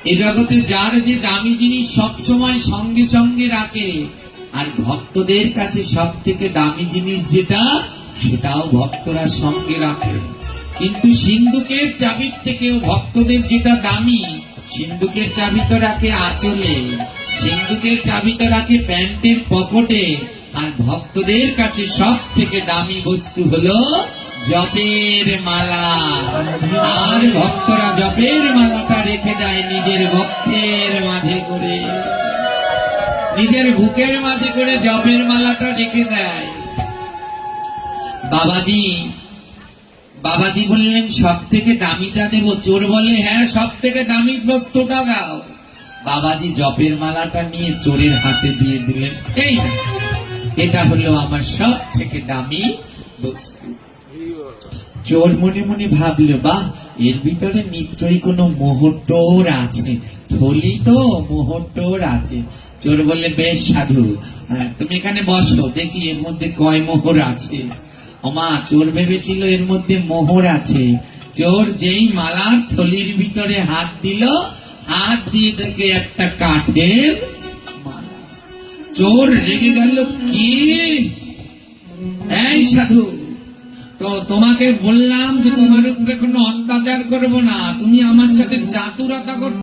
এ জগতে যার যে দামি জিনিস সবসময় সঙ্গে সঙ্গে রাখে, আর ভক্তদের কাছে সব থেকে দামি জিনিস যেটা, সেটাও ভক্তরা সঙ্গে রাখে। কিন্তু সিন্ধুকের চাবির থেকেও ভক্তদের যেটা দামি, সিন্ধুকের চাবি তো রাখে আঁচলে, সিন্ধুকের চাবি তো রাখে প্যান্টের পকেটে, আর ভক্তদের কাছে সব থেকে দামি বস্তু হলো জপের মালা। আর ভক্তরা জপের মালাটা রেখে দেয় নিজের বক্ষের মাঝে করে, নিজের বুকের মাঝে করে জপের মালাটা রেখে দেয়। বাবাজি বললেন সব থেকে দামিটা দেব। চোর বলে হ্যাঁ সব থেকে দামি বস্তুটা দাও। বাবাজি জপের মালাটা নিয়ে চোরের হাতে দিয়ে দিলেন, এই এটা হলো আমার সব থেকে দামি বস্তু। চোর মনে মনে ভাবলো, বাহ, এর ভিতরে নিশ্চয়ই কোনো মোহর আছে, থলি তো মোহর আছে। চোর বললে বেশ সাধু, তুমি এখানে বসো, দেখি এর মধ্যে কয় মোহর আছে। ওমা, চোর ভেবেছিল এর মধ্যে মোহর আছে। চোর যেই মালার থলির ভিতরে হাত দিল, হাত দিয়ে দেখে একটা কাঠের মালা। চোর রেগে গেল, কি এই সাধু, তো তোমাকে বললাম যে তোমার উপরে কোনো অত্যাচার করবো না, তুমি আমার সাথে চাতুরতা করো।